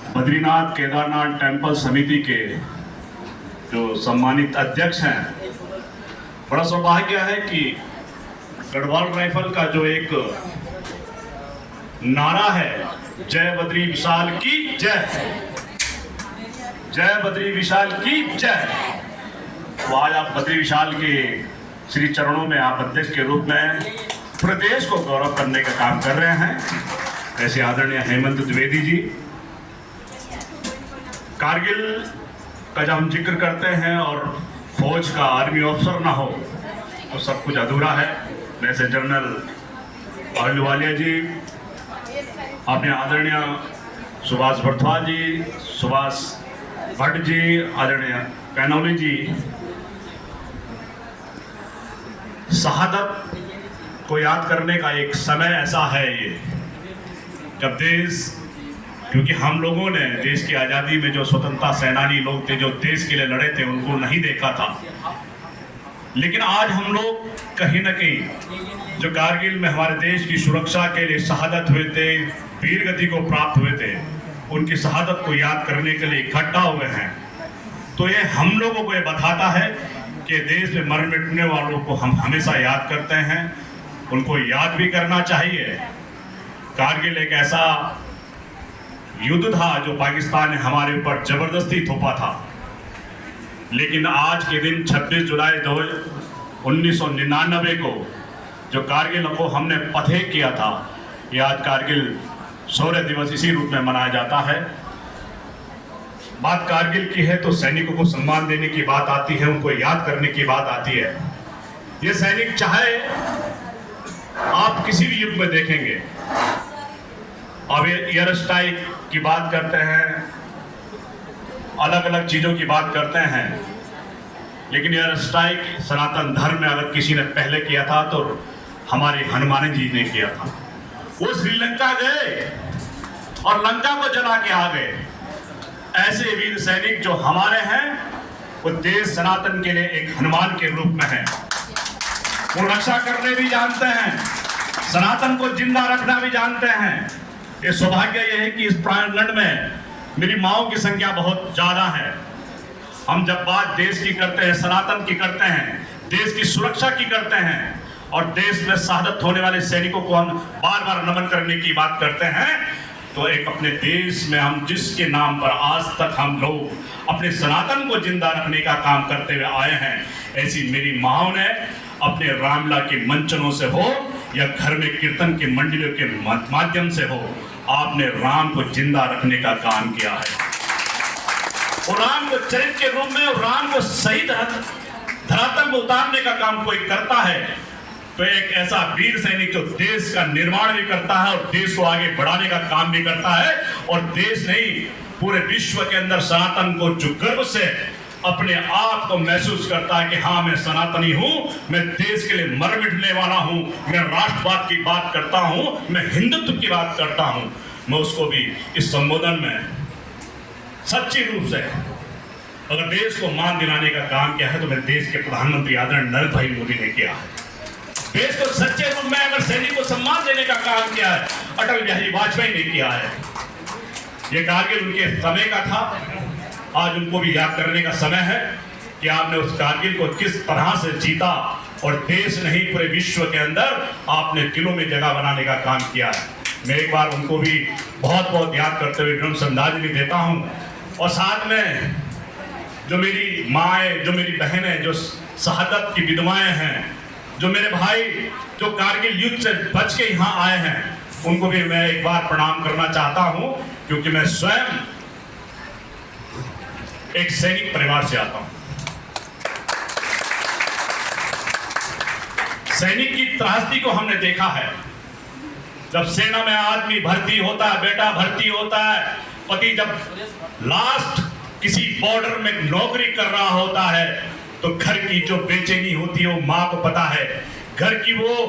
Badrinath Kedarnath temple समिति के जो सम्मानित अध्यक्ष हैं, बड़ा सौभाग्य है कि गढ़वाल राइफल का जो एक नारा है, जय बद्री विशाल की जय, जय बद्री विशाल की जय, तो आज आप बद्री विशाल के श्री चरणों में आप अध्यक्ष के रूप में प्रदेश को गौरव करने का काम कर रहे हैं। ऐसे आदरणीय हेमंत द्विवेदी जी, कारगिल का जब हम जिक्र करते हैं और फौज का आर्मी ऑफिसर ना हो तो सब कुछ अधूरा है। वैसे जनरल अहलुवालिया जी, अपने आदरणीय सुभाष भरद्वाज जी, सुभाष भट्ट जी, आदरणीय कैनौली जी, शहादत को याद करने का एक समय ऐसा है ये, जब देश, क्योंकि हम लोगों ने देश की आज़ादी में जो स्वतंत्रता सेनानी लोग थे, जो देश के लिए लड़े थे, उनको नहीं देखा था। लेकिन आज हम लोग कहीं ना कहीं जो कारगिल में हमारे देश की सुरक्षा के लिए शहादत हुए थे, वीर गति को प्राप्त हुए थे, उनकी शहादत को याद करने के लिए इकट्ठा हुए हैं। तो ये हम लोगों को ये बताता है कि देश में मर मिटने वालों को हम हमेशा याद करते हैं, उनको याद भी करना चाहिए। कारगिल एक ऐसा युद्ध था जो पाकिस्तान ने हमारे ऊपर जबरदस्ती थोपा था, लेकिन आज के दिन 26 जुलाई 1999 को जो कारगिल को हमने फतेह किया था, ये आज कारगिल शौर्य दिवस इसी रूप में मनाया जाता है। बात कारगिल की है तो सैनिकों को सम्मान देने की बात आती है, उनको याद करने की बात आती है। ये सैनिक, चाहे आप किसी भी युग में देखेंगे, अब एयर स्ट्राइक की बात करते हैं, अलग अलग चीज़ों की बात करते हैं, लेकिन एयर स्ट्राइक सनातन धर्म में अगर किसी ने पहले किया था तो हमारे हनुमान जी ने किया था। वो श्रीलंका गए और लंका को जला के आ गए। ऐसे वीर सैनिक जो हमारे हैं, वो देश सनातन के लिए एक हनुमान के रूप में है। वो रक्षा करने भी जानते हैं, सनातन को जिंदा रखना भी जानते हैं। ये सौभाग्य यह है कि इस प्रांगण में मेरी माओं की संख्या बहुत ज्यादा है। हम जब बात देश की करते हैं, सनातन की करते हैं, देश की सुरक्षा की करते हैं और देश में शहादत होने वाले सैनिकों को हम बार बार नमन करने की बात करते हैं, तो एक अपने देश में हम जिसके नाम पर आज तक हम लोग अपने सनातन को जिंदा रखने का काम करते हुए आए हैं, ऐसी मेरी माओं ने अपने रामलीला के मंचनों से हो या घर में कीर्तन के मंडलियों के माध्यम से हो, आपने राम को जिंदा रखने का काम किया है। और राम को चरित्र के रूप में, और राम को सही धरातल में उतारने का काम कोई करता है, तो एक ऐसा वीर सैनिक जो देश का निर्माण भी करता है और देश को आगे बढ़ाने का काम भी करता है, और देश नहीं पूरे विश्व के अंदर सनातन को जो गर्व से अपने आप को महसूस करता है कि हाँ, मैं सनातनी हूँ, मैं देश के लिए मर मिटने वाला हूँ, मैं राष्ट्रवाद की बात करता हूँ, मैं हिंदुत्व की बात करता हूँ, मैं उसको भी इस संबोधन में सच्ची रूप से अगर देश को मान दिलाने का काम किया है तो मेरे देश के प्रधानमंत्री आदरणीय नरेंद्र भाई मोदी ने किया है। देश को सच्चे रूप में अगर सैनिक को सम्मान देने का काम किया है, अटल बिहारी वाजपेयी ने किया है। ये कारगिल उनके समय का था, आज उनको भी याद करने का समय है कि आपने उस कारगिल को किस तरह से जीता और देश नहीं पूरे विश्व के अंदर आपने दिलों में जगह बनाने का काम किया है। मैं एक बार उनको भी बहुत बहुत याद करते हुए विनम्र श्रद्धांजलि देता हूँ। और साथ में जो मेरी माएँ, जो मेरी बहनें, जो शहादत की विधवाएं हैं, जो मेरे भाई जो कारगिल युद्ध से बच के यहाँ आए हैं, उनको भी मैं एक बार प्रणाम करना चाहता हूँ, क्योंकि मैं स्वयं एक सैनिक परिवार से आता हूं। सैनिक की त्रासदी को हमने देखा है। जब सेना में आदमी भर्ती होता है, बेटा भर्ती होता है, पति जब लास्ट किसी बॉर्डर में नौकरी कर रहा होता है, तो घर की जो बेचैनी होती है वो माँ को पता है। घर की वो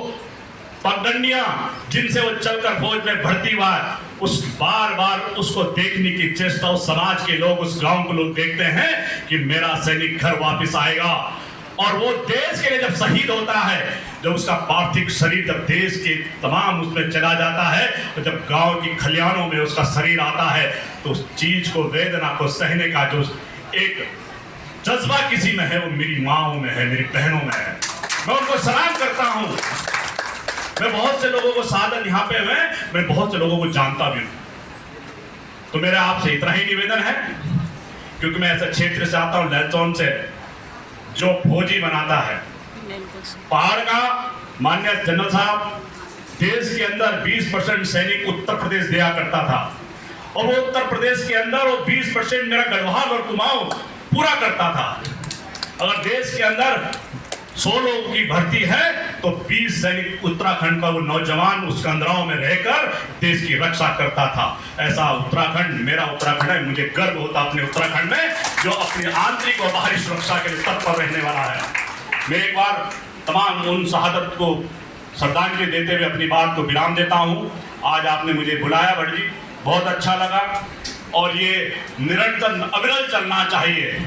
पगडंडियां जिनसे वो चलकर फौज में भर्ती हुआ, उस बार बार उसको देखने की चेष्टा उस समाज के लोग, उस गांव के लोग देखते हैं कि मेरा सैनिक घर वापस आएगा। और वो देश के लिए जब शहीद होता है, जब उसका पार्थिव शरीर जब देश के तमाम उसमें चला जाता है, तो जब गांव की खलियानों में उसका शरीर आता है, तो उस चीज को, वेदना को सहने का जो एक जज्बा किसी में है, वो मेरी माओं में है, मेरी बहनों में है। मैं उनको सलाम करता हूं। मैं बहुत से लोगों को साधन यहाँ पे हुए, मैं बहुत से लोगों को जानता भी हूं। तो मेरा आपसे इतना ही निवेदन है, क्योंकि मैं ऐसे क्षेत्र से आता हूं, लहचौन से, जो फौजी बनाता है पहाड़ का, माननीय जनरल साहब, देश के अंदर 20% सैनिक उत्तर प्रदेश दिया करता था, और वो उत्तर प्रदेश के अंदर वो 20% मेरा गढ़वाल और कुमाऊं पूरा करता था। अगर देश के अंदर 100 लोगों की भर्ती है, तो 20 सैनिक उत्तराखंड का वो नौजवान उस कंदराओं में रहकर देश की रक्षा करता था। ऐसा उत्तराखंड मेरा उत्तराखंड है। मुझे गर्व होता अपने उत्तराखंड में, जो अपनी आंतरिक और बाहरी सुरक्षा के लिए तत्पर रहने वाला है। मैं एक बार तमाम उन शहादत को श्रद्धांजलि देते हुए अपनी बात को विराम देता हूं। आज आपने मुझे बुलाया बड़ जी, बहुत अच्छा लगा, और ये निरंतर अविरल चलना चाहिए।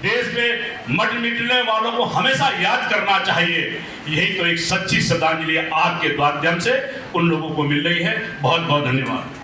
देश में मर मिटने वालों को हमेशा याद करना चाहिए। यही तो एक सच्ची श्रद्धांजलि आपके माध्यम से उन लोगों को मिल रही है। बहुत बहुत धन्यवाद।